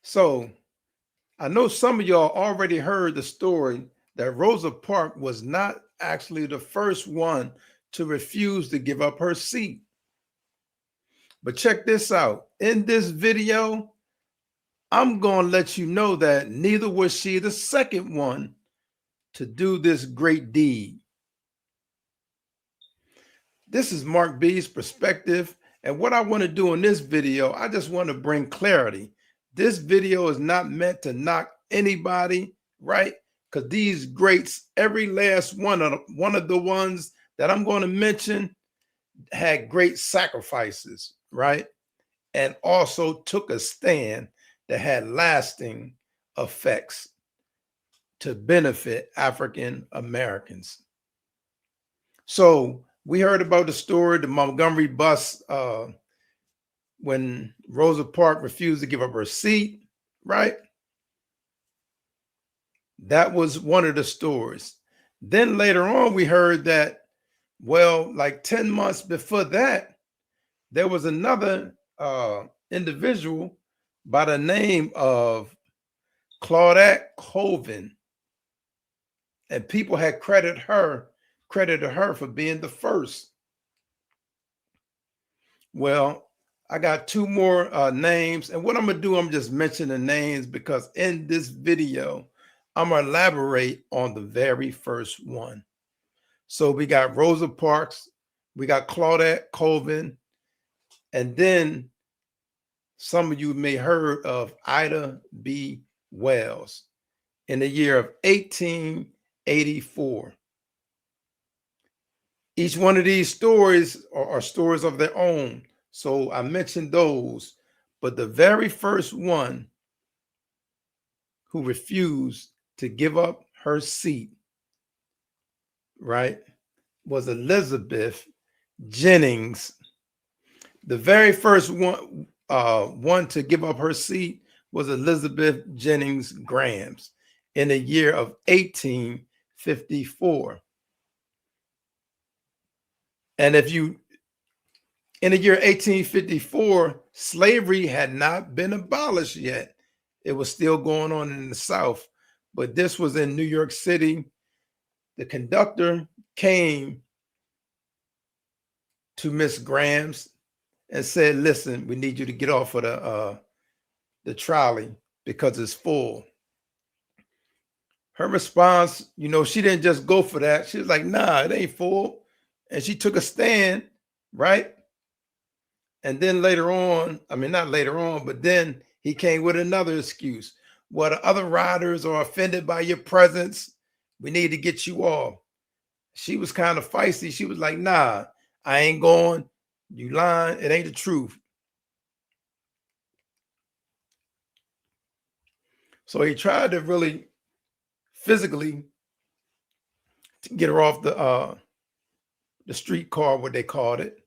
So I know some of y'all already heard the story that Rosa Parks was not actually the first one to refuse to give up her seat. But check this out. In this video, I'm going to let you know that neither was she the second one to do this great deed. This is Mark B's perspective. And what I want to do in this video, I just want to bring clarity. This video is not meant to knock anybody, right? Because these greats, every last one of the ones that I'm going to mention had great sacrifices, right? And also took a stand that had lasting effects to benefit African Americans. So we heard about the story, the Montgomery bus, when Rosa Parks refused to give up her seat, right? That was one of the stories. Then later on, we heard that, well, like 10 months before that, there was another individual by the name of Claudett Colven. And people had credited her for being the first. Well, I got two more names. And what I'm going to do, I'm just mentioning the names because in this video, I'm going to elaborate on the very first one. So we got Rosa Parks, we got Claudett Colven, and then some of you may heard of Ida B. Wells in the year of 1884. Each one of these stories are stories of their own. So I mentioned those, but the very first one who refused to give up her seat, right, was Elizabeth Jennings. The very first one to give up her seat was Elizabeth Jennings Graham in the year of 1854. And in the year 1854, slavery had not been abolished yet. It was still going on in the South, but this was in New York City. The conductor came to Miss Graham's and said, listen, we need you to get off of the trolley because it's full. Her response, she didn't just go for that. She was like, nah, it ain't full. And she took a stand, right? And then later on, not later on, but then he came with another excuse. Well, the other riders are offended by your presence. We need to get you off. She was kind of feisty. She was like, nah, I ain't going. You lying. It ain't the truth. So he tried to really physically get her off the streetcar, what they called it,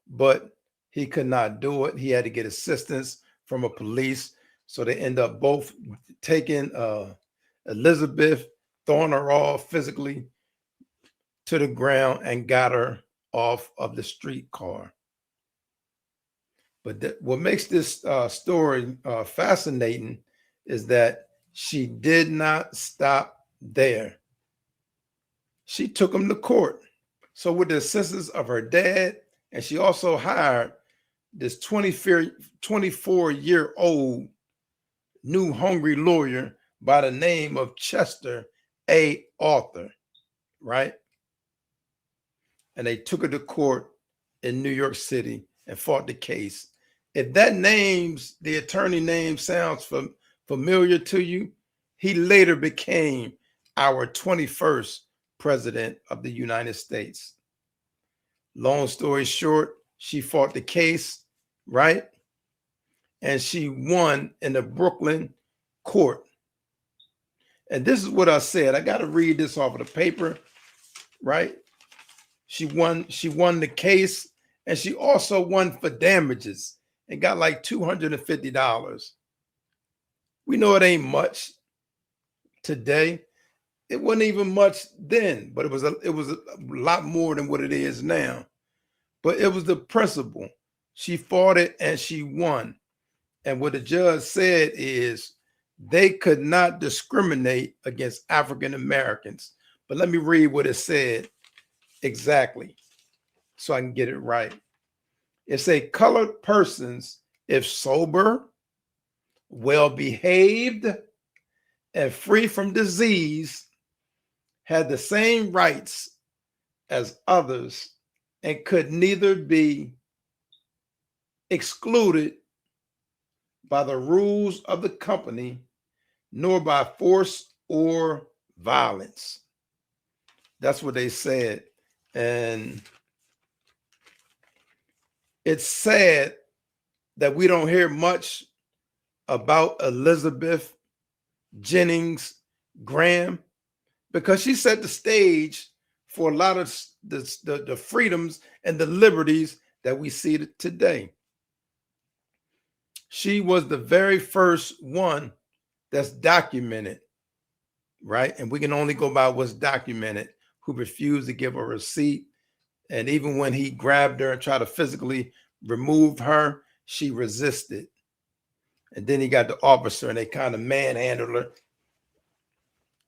but he could not do it. He had to get assistance from a police. So they end up both taking Elizabeth, throwing her off physically to the ground and got her off of the streetcar. But what makes this story fascinating is that she did not stop there. She took him to court. So with the assistance of her dad, and she also hired this 24-year-old new hungry lawyer by the name of Chester A. Arthur, right? And they took her to court in New York City and fought the case. If the attorney name sounds familiar to you, he later became our 21st president of the United States. Long story short, she fought the case, right? And she won in the Brooklyn court. And this is what I said. I got to read this off of the paper, right? She won the case, and she also won for damages and got like $250. We know it ain't much today. It wasn't even much then, but it was a lot more than what it is now. But it was the principle. She fought it and she won. And what the judge said is they could not discriminate against African Americans. But let me read what it said exactly so I can get it right. It said colored persons, if sober, well behaved, and free from disease, had the same rights as others and could neither be excluded by the rules of the company nor by force or violence. That's what they said. And it's sad that we don't hear much about Elizabeth Jennings Graham, because she set the stage for a lot of the freedoms and the liberties that we see today. She was the very first one that's documented, right? And we can only go by what's documented, who refused to give a receipt. And even when he grabbed her and tried to physically remove her, she resisted. And then he got the officer and they kind of manhandled her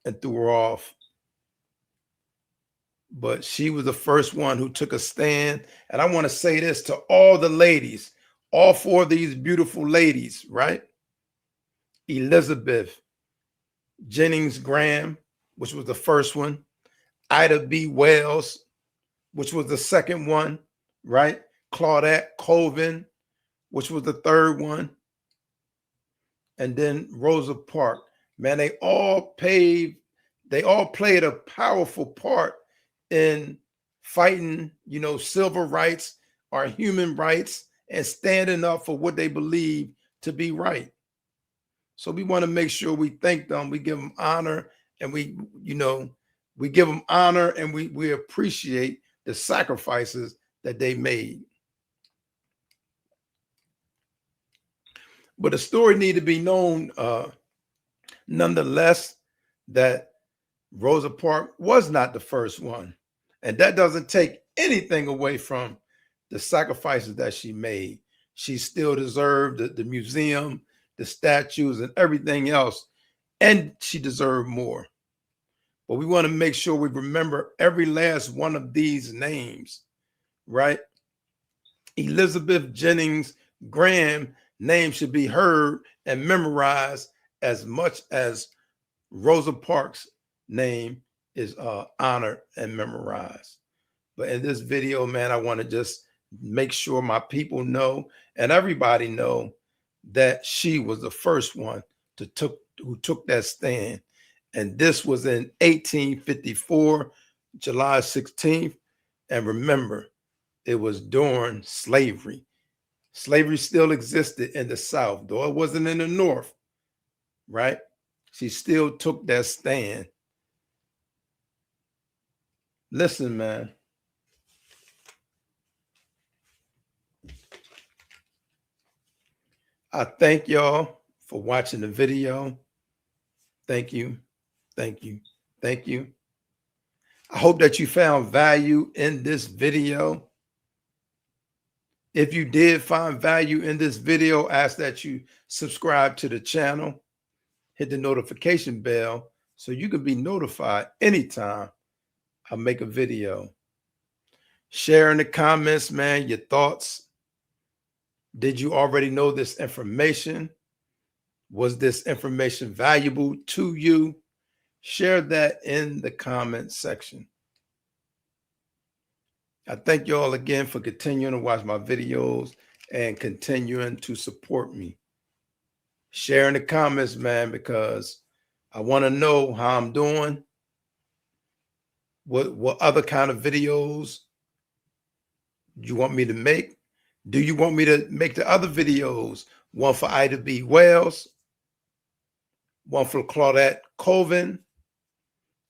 and threw her off. But she was the first one who took a stand. And I want to say this to all the ladies, all four of these beautiful ladies, right? Elizabeth Jennings Graham, which was the first one. Ida B. Wells, which was the second one, right? Claudett Colven, which was the third one. And then Rosa Parks. Man, they all played a powerful part in fighting, civil rights, our human rights, and standing up for what they believe to be right. So we want to make sure we thank them, we give them honor, and we give them honor, and we appreciate the sacrifices that they made. But the story need to be known nonetheless that Rosa Parks was not the first one. And that doesn't take anything away from the sacrifices that she made. She still deserved the museum, the statues, and everything else. And she deserved more. But we want to make sure we remember every last one of these names, right? Elizabeth Jennings Graham name should be heard and memorized as much as Rosa Parks' name is honored and memorized. But in this video, man, I want to just make sure my people know and everybody know that she was the first one who took that stand. And this was in 1854, July 16th. And remember, it was during slavery. Slavery still existed in the South, though it wasn't in the North, right? She still took that stand. Listen, man. I thank y'all for watching the video. Thank you. Thank you. Thank you. I hope that you found value in this video. If you did find value in this video, I ask that you subscribe to the channel, hit the notification bell so you can be notified anytime I make a video. Share in the comments, man, your thoughts. Did you already know this information? Was this information valuable to you? Share that in the comment section. I thank you all again for continuing to watch my videos and continuing to support me. Share in the comments, man, because I want to know how I'm doing. What other kind of videos you want me to make? Do you want me to make the other videos? One for Ida B. Wells, one for Claudett Colven,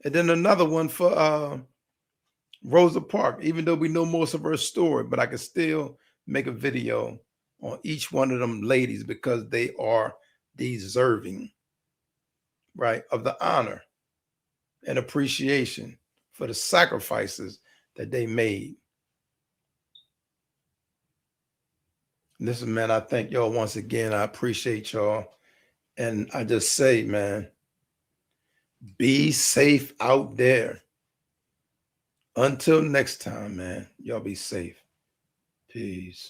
and then another one for Rosa Parks, even though we know most of her story, but I can still make a video on each one of them ladies because they are deserving, right, of the honor and appreciation for the sacrifices that they made. Listen, man, I thank y'all once again. I appreciate y'all. And I just say, man, be safe out there. Until next time, man, y'all be safe. Peace.